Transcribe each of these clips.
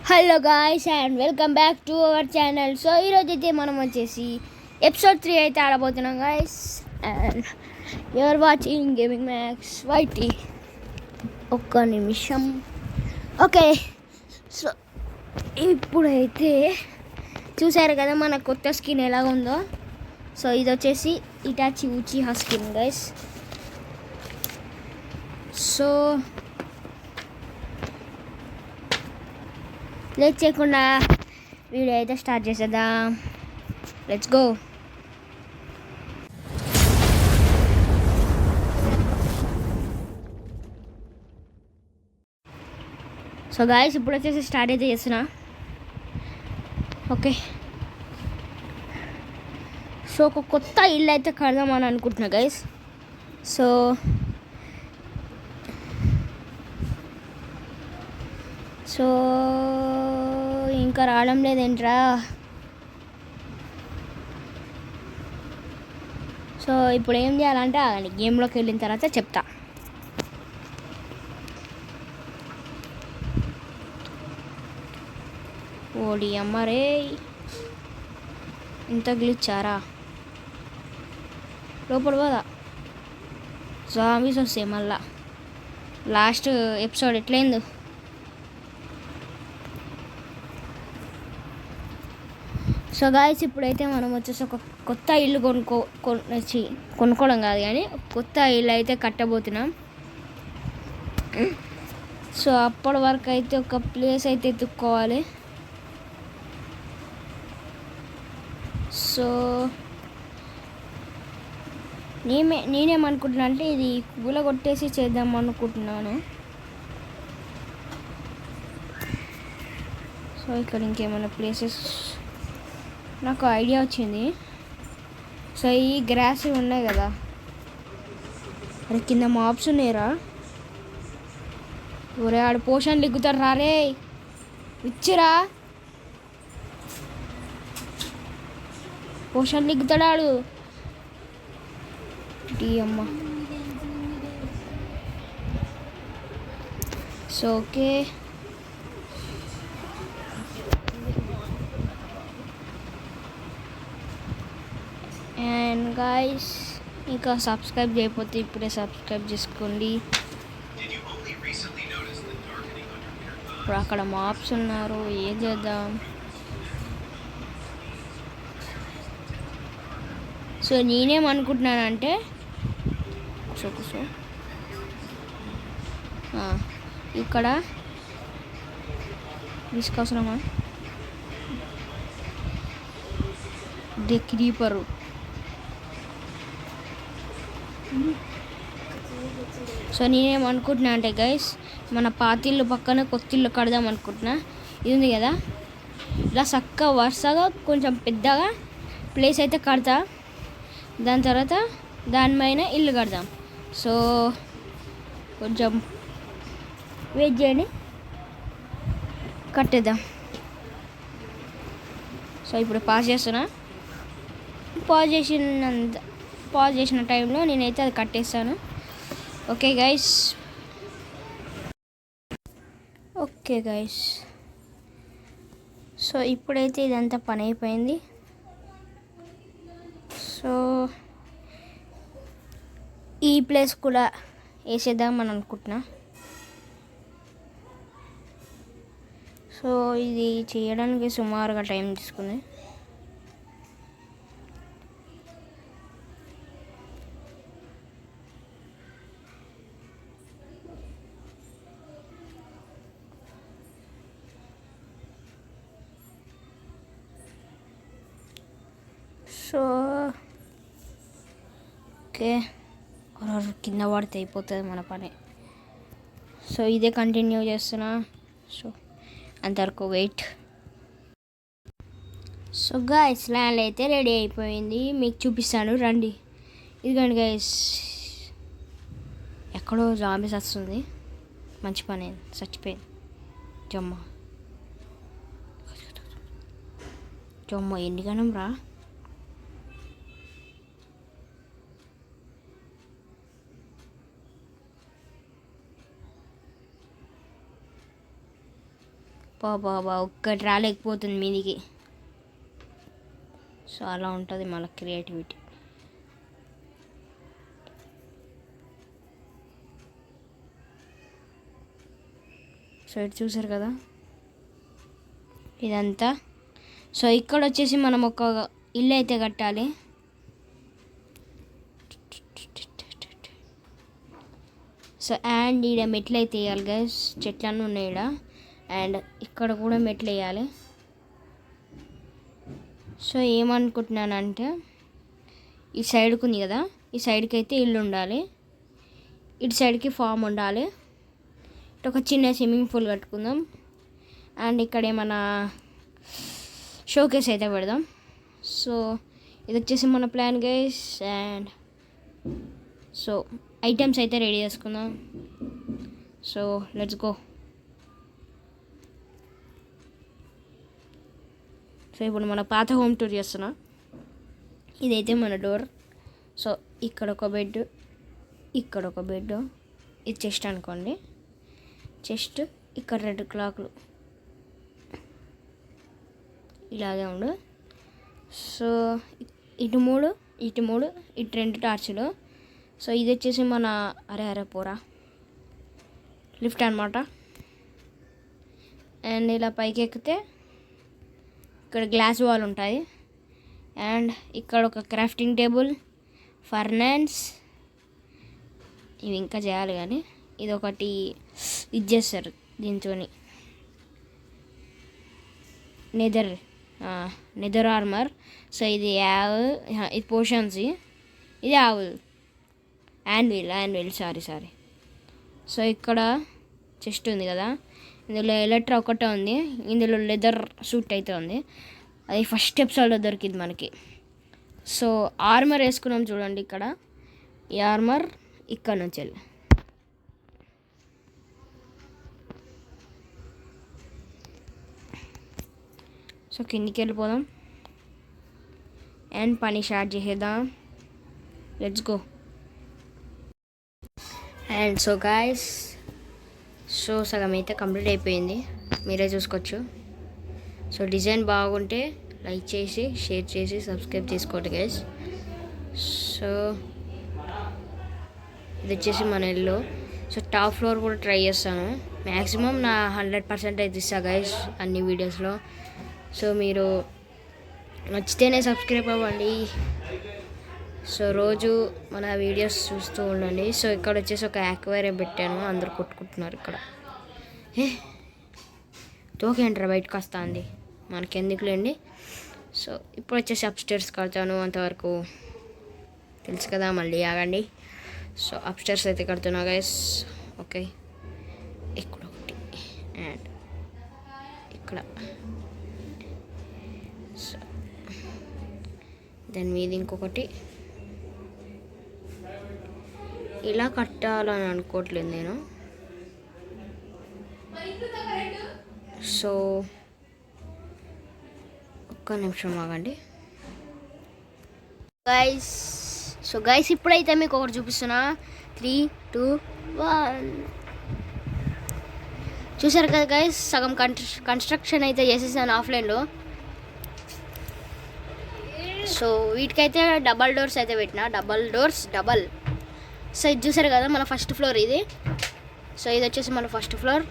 Hello guys and welcome back to our channel. So ఈరోజు అయితే మనం వచ్చేసి ఎపిసోడ్ 3 అయితే ఆడబోతున్నాం guys. And you're watching gaming max YT. ఒక్క నిమిషం. ఓకే, సో ఇప్పుడైతే చూసారు కదా మన కొత్త స్కిన్ ఎలా ఉందో. సో ఇది వచ్చేసి Hitachi ఉచిహా skin guys. So late చేయకుండా వీడియో అయితే స్టార్ట్ చేసేద్దాం. Let's go. సో గాయస్ ఇప్పుడు వచ్చేసి స్టార్ట్ అయితే చేస్తున్నా. ఓకే, సో ఒక కొత్త ఇల్లు అయితే కడదామని అనుకుంటున్నా గైస్. సో ఇంకా రావడం లేదేంట్రా. సో ఇప్పుడు ఏం చేయాలంటే గేమ్లోకి వెళ్ళిన తర్వాత చెప్తా. ఓడి అమ్మరే, ఇంత గ్లిచ్చారా లోపల పోదా. జాంబీస్ వస్తాయి మళ్ళా. లాస్ట్ ఎపిసోడ్ ఎట్లయిందో. సో గాయస్ ఇప్పుడైతే మనం వచ్చేసి ఒక కొత్త ఇల్లు కొనుక్కోవడం కాదు కానీ కొత్త ఇల్లు అయితే కట్టబోతున్నాం. సో అప్పటి వరకు అయితే ఒక ప్లేస్ అయితే ఎత్తుక్కోవాలి. సో నేనేమనుకుంటున్నా అంటే ఇది కూల కొట్టేసి చేద్దాం అనుకుంటున్నాను. సో ఇక్కడ ఇంకేమైనా ప్లేసెస్ నాకు ఐడియా వచ్చింది. సో ఈ గ్రాస్ ఉన్నాయి కదా, అరే కింద మాప్స్ ఉన్నాయిరా. ఒరే ఆడు పోషన్ లిగ్గుతాడు రారే, ఇచ్చిరా పోషన్ లిగ్గుతాడు టీ అమ్మ. సో ఓకే, అండ్ గాయస్ ఇంకా సబ్స్క్రైబ్ చేయకపోతే ఇప్పుడే సబ్స్క్రైబ్ చేసుకోండి. ఇప్పుడు అక్కడ మాప్స్ ఉన్నారు, ఏం చేద్దాం. సో నేనేమనుకుంటున్నానంటే ఇక్కడ తీసుకొస్తున్నామా ది క్రీపరు. సో నేనేమనుకుంటున్నా అంటే గైస్, మన పాతిళ్ళు పక్కన కొత్తిళ్ళు కడదాం అనుకుంటున్నా. ఇది ఉంది కదా, ఇలా చక్కగా వరుసగా కొంచెం పెద్దగా ప్లేస్ అయితే కడతా. దాని తర్వాత దానిపైన ఇల్లు కడదాం. సో కొంచెం వెయిట్ చేయండి, కట్టేద్దాం. సో ఇప్పుడు పాజ్ చేస్తున్నా. పాజ్ చేసిన టైంలో నేనైతే అది కట్టేస్తాను. Okay guys. సో ఇప్పుడైతే ఇదంతా పని అయిపోయింది. సో ఈ ప్లేస్ కూడా వేసేద్దామని అనుకుంటున్నా. సో ఇది చేయడానికి సుమారుగా టైం తీసుకుంది. సో ఓకే, కింద పడితే అయిపోతుంది మన పని. సో ఇదే కంటిన్యూ చేస్తున్నా. సో అంతవరకు వెయిట్. సో గాయస్ ల్యాండ్ అయితే రెడీ అయిపోయింది, మీకు చూపిస్తాను రండి. ఇదిగోండి గైస్, ఎక్కడో జాంబీస్ వస్తుంది. మంచి పని చచ్చిపోయింది. జొమ్మ ఎన్ని గణం రా. బాబా ఒక్కటి రాలేకపోతుంది మీదికి. సో అలా ఉంటుంది మళ్ళీ క్రియేటివిటీ. సో ఇటు చూసారు కదా ఇదంతా. సో ఇక్కడ వచ్చేసి మనం ఒక ఇల్లు అయితే కట్టాలి. సో అండ్ ఈడ మెట్లు అయితే వేయాలి గైస్, చెట్లన్నీ ఉన్నాయి ఈడ. అండ్ ఇక్కడ కూడా మెట్లు వేయాలి. సో ఏమనుకుంటున్నానంటే ఈ సైడ్కి ఉంది కదా, ఈ సైడ్కి అయితే ఇల్లు ఉండాలి, ఇటు సైడ్కి ఫామ్ ఉండాలి, ఇటు ఒక చిన్న స్విమ్మింగ్ పూల్ కట్టుకుందాం. అండ్ ఇక్కడ ఏమైనా షోకేస్ అయితే పెడదాం. సో ఇది వచ్చేసి మన plan guys. And so items అయితే రెడీ చేసుకుందాం. So let's go. సో ఇప్పుడు మన పాత హోమ్ టూర్ చేస్తున్నా. ఇదైతే మన డోర్. సో ఇక్కడ ఒక బెడ్, ఇక్కడ ఒక బెడ్, ఇది చెస్ట్ అనుకోండి, చెస్ట్, ఇక్కడ 2 క్లాక్లు ఇలాగే ఉండు. సో ఇటు 3, ఇటు 3, ఇటు 2 టార్చులు. సో ఇది వచ్చేసి మన అరే పోరా లిఫ్ట్ అనమాట. అండ్ ఇలా పైకి ఎక్కితే ఇక్కడ గ్లాస్ వాల్ ఉంటుంది. అండ్ ఇక్కడ ఒక క్రాఫ్టింగ్ టేబుల్, ఫర్నాన్స్, ఇవి ఇంకా చేయాలి కానీ ఇది ఒకటి ఇది చేస్తారు దీంతో, నెదర్ ఆర్మర్. సో ఇది ఇది పోషన్స్, ఇది యాన్విల్ సారీ. సో ఇక్కడ చెస్ట్ ఉంది కదా, ఇందులో ఎలక్ట్రా ఒకటే ఉంది, ఇందులో లెదర్ సూట్ అయితే ఉంది. అది ఫస్ట్ ఎపిసోడ్లో దొరికింది మనకి. సో ఆర్మర్ వేసుకున్నాం చూడండి ఇక్కడ, ఈ ఆర్మర్ ఇక్కడ నుంచి వెళ్ళి. సో కిందికి వెళ్ళిపోదాం అండ్ పని స్టార్ట్ చేసేద్దాం. Let's go. And so guys, so సగం అయితే కంప్లీట్ అయిపోయింది, మీరే చూసుకోవచ్చు. సో డిజైన్ బాగుంటే లైక్ చేసి, షేర్ చేసి, సబ్స్క్రైబ్ చేసుకోండి గైస్. సో ఇది వచ్చేసి మన ఇల్లు. సో టాప్ ఫ్లోర్ కూడా ట్రై చేస్తాను, మ్యాక్సిమం నా 100% అయితే ఇస్తాను గైస్ అన్ని వీడియోస్లో. సో మీరు నచ్చితేనే సబ్స్క్రైబ్ అవ్వండి. సో రోజు మన వీడియోస్ చూస్తూ ఉండండి. సో ఇక్కడ వచ్చేసి ఒక యాక్వేరియం పెట్టాను, అందరు కొట్టుకుంటున్నారు ఇక్కడ. తోకేంట్రా బయటకు వస్తా అంది, మనకెందుకులేండి. సో ఇప్పుడు వచ్చేసి అప్స్టైర్స్ కడతాను, అంతవరకు తెలుసు కదా, మళ్ళీ ఆగండి. సో అప్స్టైర్స్ అయితే కడుతున్నా గైస్. ఓకే, ఇక్కడ ఒకటి అండ్ ఇక్కడ. సో దాని మీద ఇంకొకటి. ఇలా కట్టాలని అనుకోవట్లేదు నేను. సో ఒక్క నిమిషం ఆగండి గైస్. సో గైస్ ఇప్పుడైతే మీకు ఒకటి చూపిస్తున్నా. 3, 2, 1. చూసారు కదా గైస్, సగం కన్స్ట్రక్షన్ అయితే చేసేసాను ఆఫ్లైన్లో. సో వీటికైతే డబల్ డోర్స్ అయితే పెట్టిన, డబల్. సో ఇది చూసారు కదా మన ఫస్ట్ ఫ్లోర్ ఇది. సో ఇది వచ్చేసి మన first floor.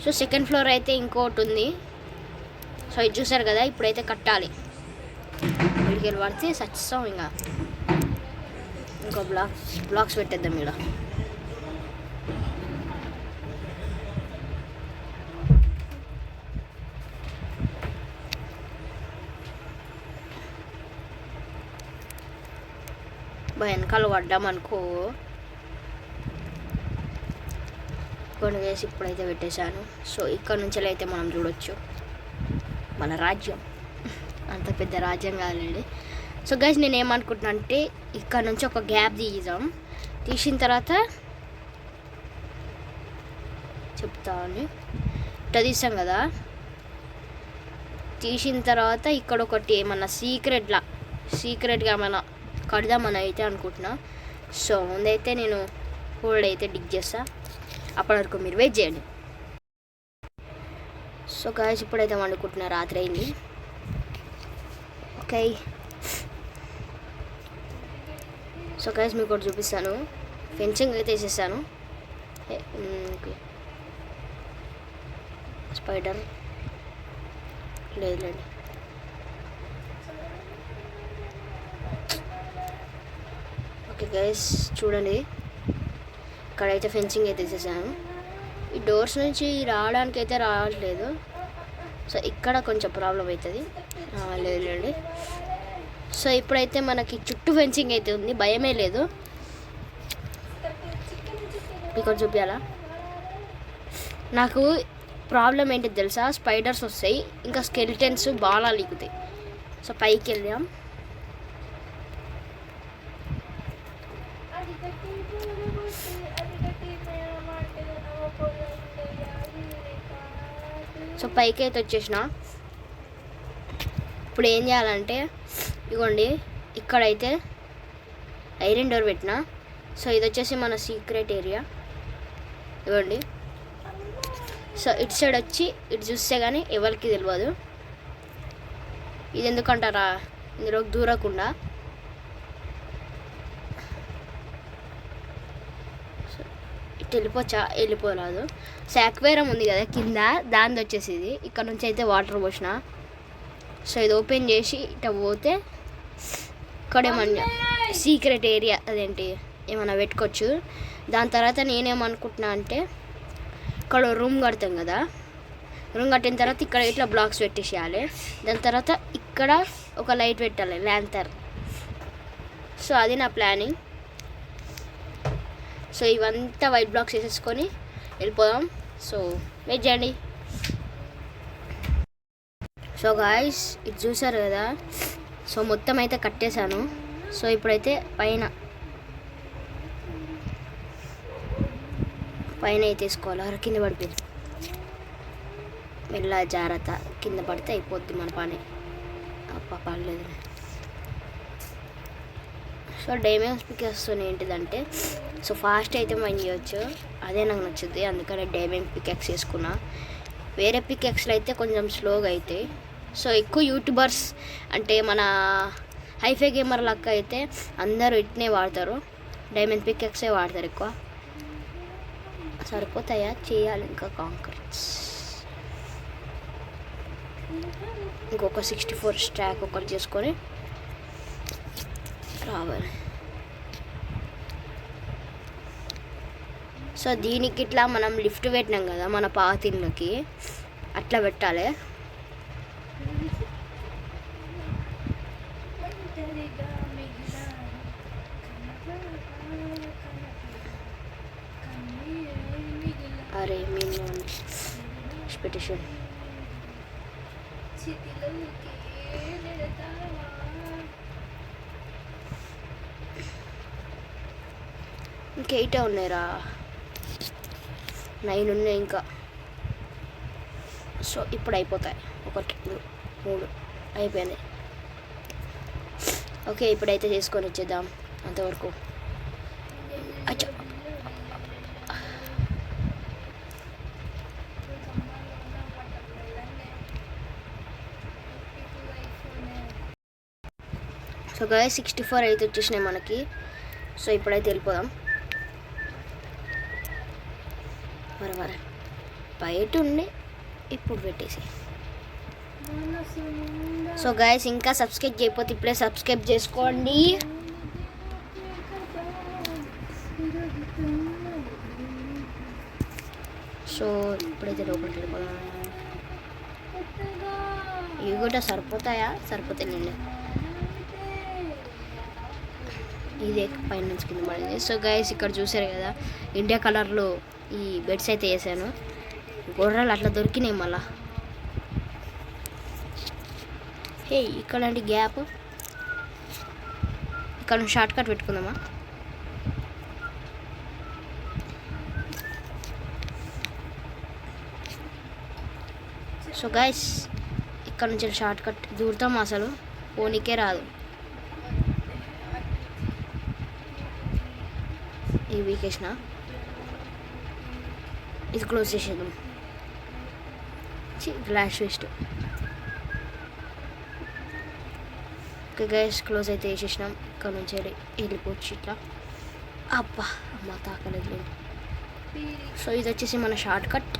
So second floor అయితే ఇంకోటి ఉంది. సో ఇది చూసారు కదా, ఇప్పుడైతే కట్టాలి. వీడికి పడితే సచ్చాం. ఇంకా ఇంకో బ్లాక్స్ పెట్టేద్దాం ఇక్కడ. వెనకాల పడ్డామనుకో కొన్ని వేసి ఇప్పుడైతే పెట్టేశాను. సో ఇక్కడ నుంచి అయితే మనం చూడొచ్చు మన రాజ్యం. అంత పెద్ద రాజ్యం కాదండి. సో గైస్ నేను ఏమనుకుంటున్నా అంటే ఇక్కడ నుంచి ఒక గ్యాప్ తీసిన తర్వాత చెప్తాను. ఇట్లా తీసాం కదా, తీసిన తర్వాత ఇక్కడ ఒకటి ఏమన్నా సీక్రెట్గా ఏమన్నా కడదామని అయితే అనుకుంటున్నా. సో ముందైతే నేను హోల్డ్ అయితే డిగ్ చేస్తా, అప్పటి వరకు మీరు వెయిట్ చేయండి. సో గాయస్ ఇప్పుడైతే వండుకుంటున్నా, రాత్రి అయింది. ఓకే, సో గాయస్ మీకు ఒకటి చూపిస్తాను. ఫెన్సింగ్ అయితే వేసేసాను. స్పైడర్ లేదులేండి. ఓకే గైస్ చూడండి, ఇక్కడైతే ఫెన్సింగ్ అయితే వేసేసాను. ఈ డోర్స్ నుంచి రావడానికి అయితే రావట్లేదు. సో ఇక్కడ కొంచెం ప్రాబ్లం అవుతుంది. లేదులేండి. సో ఇప్పుడైతే మనకి చుట్టూ ఫెన్సింగ్ అయితే ఉంది, భయమే లేదు. ఇక్కడ చూపించాలా, నాకు ప్రాబ్లం ఏంటి తెలుసా, స్పైడర్స్ వస్తాయి, ఇంకా స్కెలిటన్స్ బాగా లీకుతాయి. సో పైకి వెళ్ళాం. సో పైకి అయితే వచ్చేసిన. ఇప్పుడు ఏం చేయాలంటే ఇగోండి, ఇక్కడైతే ఐరన్ డోర్ పెట్టిన. సో ఇది వచ్చేసి మన సీక్రెట్ ఏరియా. ఇవ్వండి, సో ఇటు సైడ్ వచ్చి ఇటు చూస్తే కానీ ఎవరికి తెలియదు. ఇది ఎందుకంటారా, ఇందులోకి దూరకుండా. సో ఇటు వెళ్ళిపోరాదు. సో అక్వేరియం ఉంది కదా కింద, దాని వచ్చేసి ఇది. ఇక్కడ నుంచి అయితే వాటర్ పోసిన. సో ఇది ఓపెన్ చేసి ఇట్లా పోతే ఇక్కడేమన్నా సీక్రెట్ ఏరియా అదేంటి ఏమన్నా పెట్టుకోవచ్చు. దాని తర్వాత నేనేమనుకుంటున్నా అంటే, ఇక్కడ రూమ్ కడతాం కదా, రూమ్ కట్టిన తర్వాత ఇక్కడ ఇట్లా బ్లాక్స్ పెట్టేసేయాలి. దాని తర్వాత ఇక్కడ ఒక లైట్ పెట్టాలి, ల్యాంతర్. సో అది నా ప్లానింగ్. సో ఇవంతా వైట్ బ్లాక్స్ వేసేసుకొని వెళ్ళిపోదాం. సో వెయిట్ చేయండి. సో గాయస్ ఇది చూసారు కదా, సో మొత్తం అయితే కట్టేశాను. సో ఇప్పుడైతే పైన అయితే వేసుకోవాలి. కింద పడిపోయింది, మెల్ల జాగ్రత్త, కింద పడితే అయిపోద్ది మన పని. పర్లేదు. సో డైమండ్స్ పికెక్స్తో ఏంటిదంటే, సో ఫాస్ట్ అయితే మైన్ చేయవచ్చు, అదే నాకు నచ్చుద్ది. అందుకని డైమండ్ పికెక్స్ వేసుకున్నా. వేరే పికెక్స్లో అయితే కొంచెం స్లోగా అవుతాయి. సో ఎక్కువ యూట్యూబర్స్ అంటే మన హైఫై గేమర్ లెక్క అయితే అందరూ ఇట్నే వాడతారు, డైమండ్ పికెక్సే వాడతారు ఎక్కువ. సరిపోతాయా, చేయాలి ఇంకా కాంక్రీట్స్. ఇంకొక 64 స్టాక్ ఒకటి చేసుకొని రావాలి. సో దీనికి ఇట్లా మనం లిఫ్ట్ పెట్టినాం కదా మన పాతిళ్ళకి, అట్లా పెట్టాలి. అరే మేము ఎక్స్పెక్టేషన్ ఇంకా 8 ఉన్నాయిరా, 9 ఉన్నాయి ఇంకా. సో ఇప్పుడు అయిపోతాయి, 1 2 3 అయిపోయింది. ఓకే ఇప్పుడైతే చేసుకొని వచ్చేద్దాం అంతవరకు. అచ్చా సో గాయస్ 64 అయితే వచ్చేసినాయి మనకి. సో ఇప్పుడైతే వెళ్ళిపోదాం. మరి బయట ఉండి ఇప్పుడు పెట్టేసి. సో గాయస్ ఇంకా సబ్స్క్రైబ్ చేయకపోతే ఇప్పుడే సబ్స్క్రైబ్ చేసుకోండి. సో ఇప్పుడైతే లోపలికి వెళ్ళిపోదాం. ఇవి కూడా సరిపోతాయా, సరిపోతాయండి. ఇది పైన నుంచి కింద పడింది. సో గైస్ ఇక్కడ చూసారు కదా, ఇండియా కలర్లో ఈ బెడ్స్ అయితే వేసాను. గొర్రెలు అట్లా దొరికినాయి మళ్ళా. హే ఇక్కడంటే గ్యాప్, ఇక్కడ షార్ట్ కట్ పెట్టుకుందామా. సో గైస్ ఇక్కడ నుంచి షార్ట్ కట్ దూరుతాం, అసలు పోనీకే రాదు. ఈ వీకేసిన ఇది క్లోజ్ చేసేద్దాం. Glass waste. Okay guys, close అయితే వేసేసినాం. ఇక్కడ నుంచి వెళ్ళిపోవచ్చు ఇట్లా. అబ్బా అమ్మ తాకలేదు. సో ఇది వచ్చేసి మన షార్ట్ కట్.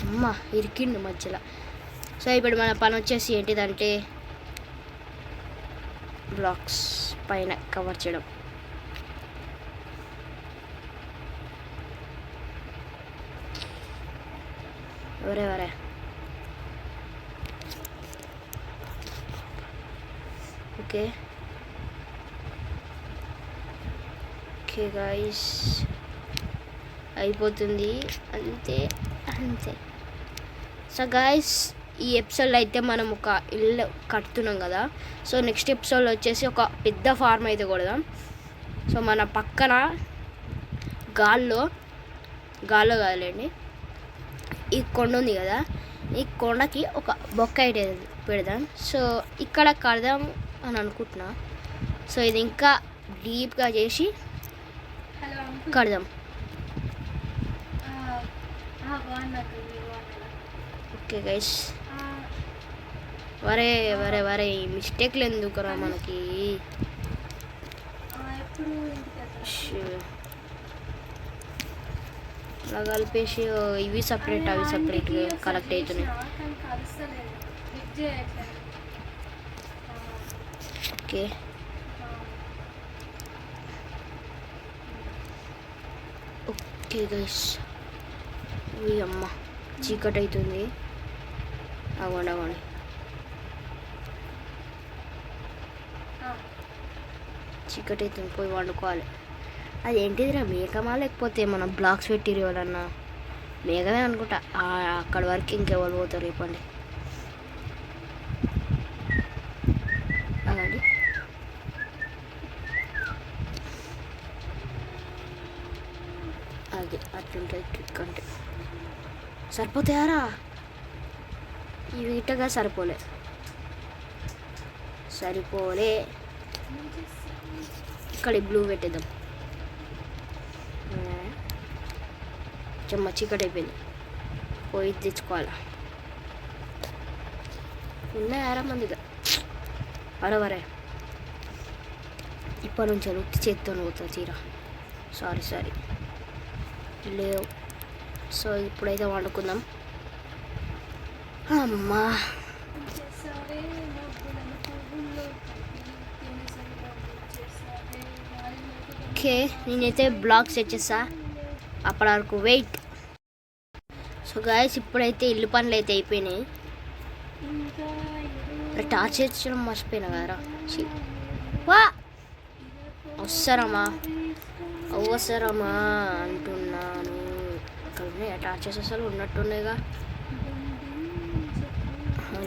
అమ్మ ఇరికిండు మధ్యలో. సో ఇప్పుడు మన పని వచ్చేసి ఏంటిదంటే బ్లాక్స్ పైన కవర్ చేయడం. వరే ఓకే గాయ్స్, అయిపోతుంది అంతే. సో గాయ్స్, ఈ ఎపిసోడ్లో అయితే మనం ఒక ఇల్లు కడుతున్నాం కదా. సో నెక్స్ట్ ఎపిసోడ్లో వచ్చేసి ఒక పెద్ద ఫార్మ్ అయితే కొడదాం. సో మన పక్కన గాల్లో కాదులేండి, ఈ కొండ ఉంది కదా, ఈ కొండకి ఒక బొక్క అయితే పెడదాం. సో ఇక్కడ కడదాం అని అనుకుంటున్నా. సో ఇది ఇంకా డీప్గా చేసి కడదాం. ఓకే గైస్, వరే మిస్టేక్లు ఎందుకురా మనకి. అలా కలిపేసి ఇవి సపరేట్ అవి సపరేట్ కలెక్ట్ అవుతున్నాయి. ఓకే గైస్, ఈ అమ్మ చీకటి అవుతుంది. అవ్వండి చీకటి అవుతుంది, పోయి వండుకోవాలి. అది ఏంటిదిరా, మేఘమా లేకపోతే మనం బ్లాక్స్ పెట్టిరు ఎవరన్నా? మేఘమే అనుకుంటా. అక్కడి వరకు ఇంకెవరు పోతారు చెప్పండి. అదండి అది అట్లుంటుంది ట్రిక్ అంటే. సరిపోతాయారా? ఇవి ఇట్టగా సరిపోలే. ఇక్కడ బ్లూ పెట్టేద్దాం. చెమ్మ చీకటి అయిపోయింది, పోయి తెచ్చుకోవాలా. ఉన్నాయారా మందిగా? వరే ఇప్పటి నుంచి ఉత్తి చేత్తో పోతా తీరా. సారీ లేవు. సో ఇప్పుడైతే వండుకుందాం. అమ్మా ఓకే, నేనైతే బ్లాగ్స్ వచ్చేసా. అప్పటి వరకు వెయిట్. సో గాయస్, ఇప్పుడైతే ఇల్లు పనులు అయితే అయిపోయినాయి. టార్చ్ తెచ్చడం మర్చిపోయినా కదరా. వా అవసరమా అంటున్నాను. ఇక్కడ ఉన్నాయి టార్చెస్, అసలు ఉన్నట్టున్నాయిగా.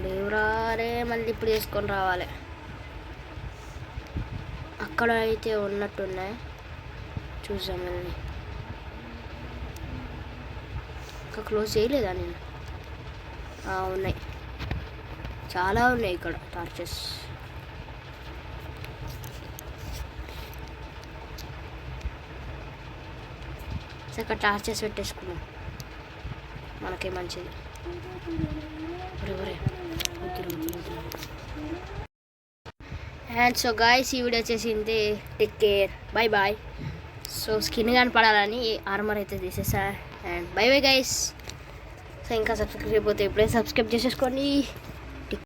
లేవురా రే, మళ్ళీ ఇప్పుడు తీసుకొని రావాలి. అక్కడ అయితే ఉన్నట్టున్నాయి, చూసాం మళ్ళీ. ఇంకా క్లోజ్ చేయలేదా నేను? ఉన్నాయి, చాలా ఉన్నాయి ఇక్కడ టార్చెస్. ఇక్కడ టార్చెస్ పెట్టేసుకున్నాం, మనకే మంచిది. అండ్ సో గాయ్స్, ఈ వీడియో వచ్చేసింది. Take care, bye. So skin కనపడాలని ఆర్మర్ అయితే తీసేసా. And bye guys. సో ఇంకా సబ్స్క్రైబ్ అయిపోతే ఇప్పుడే సబ్స్క్రైబ్ చేసేసుకోండి.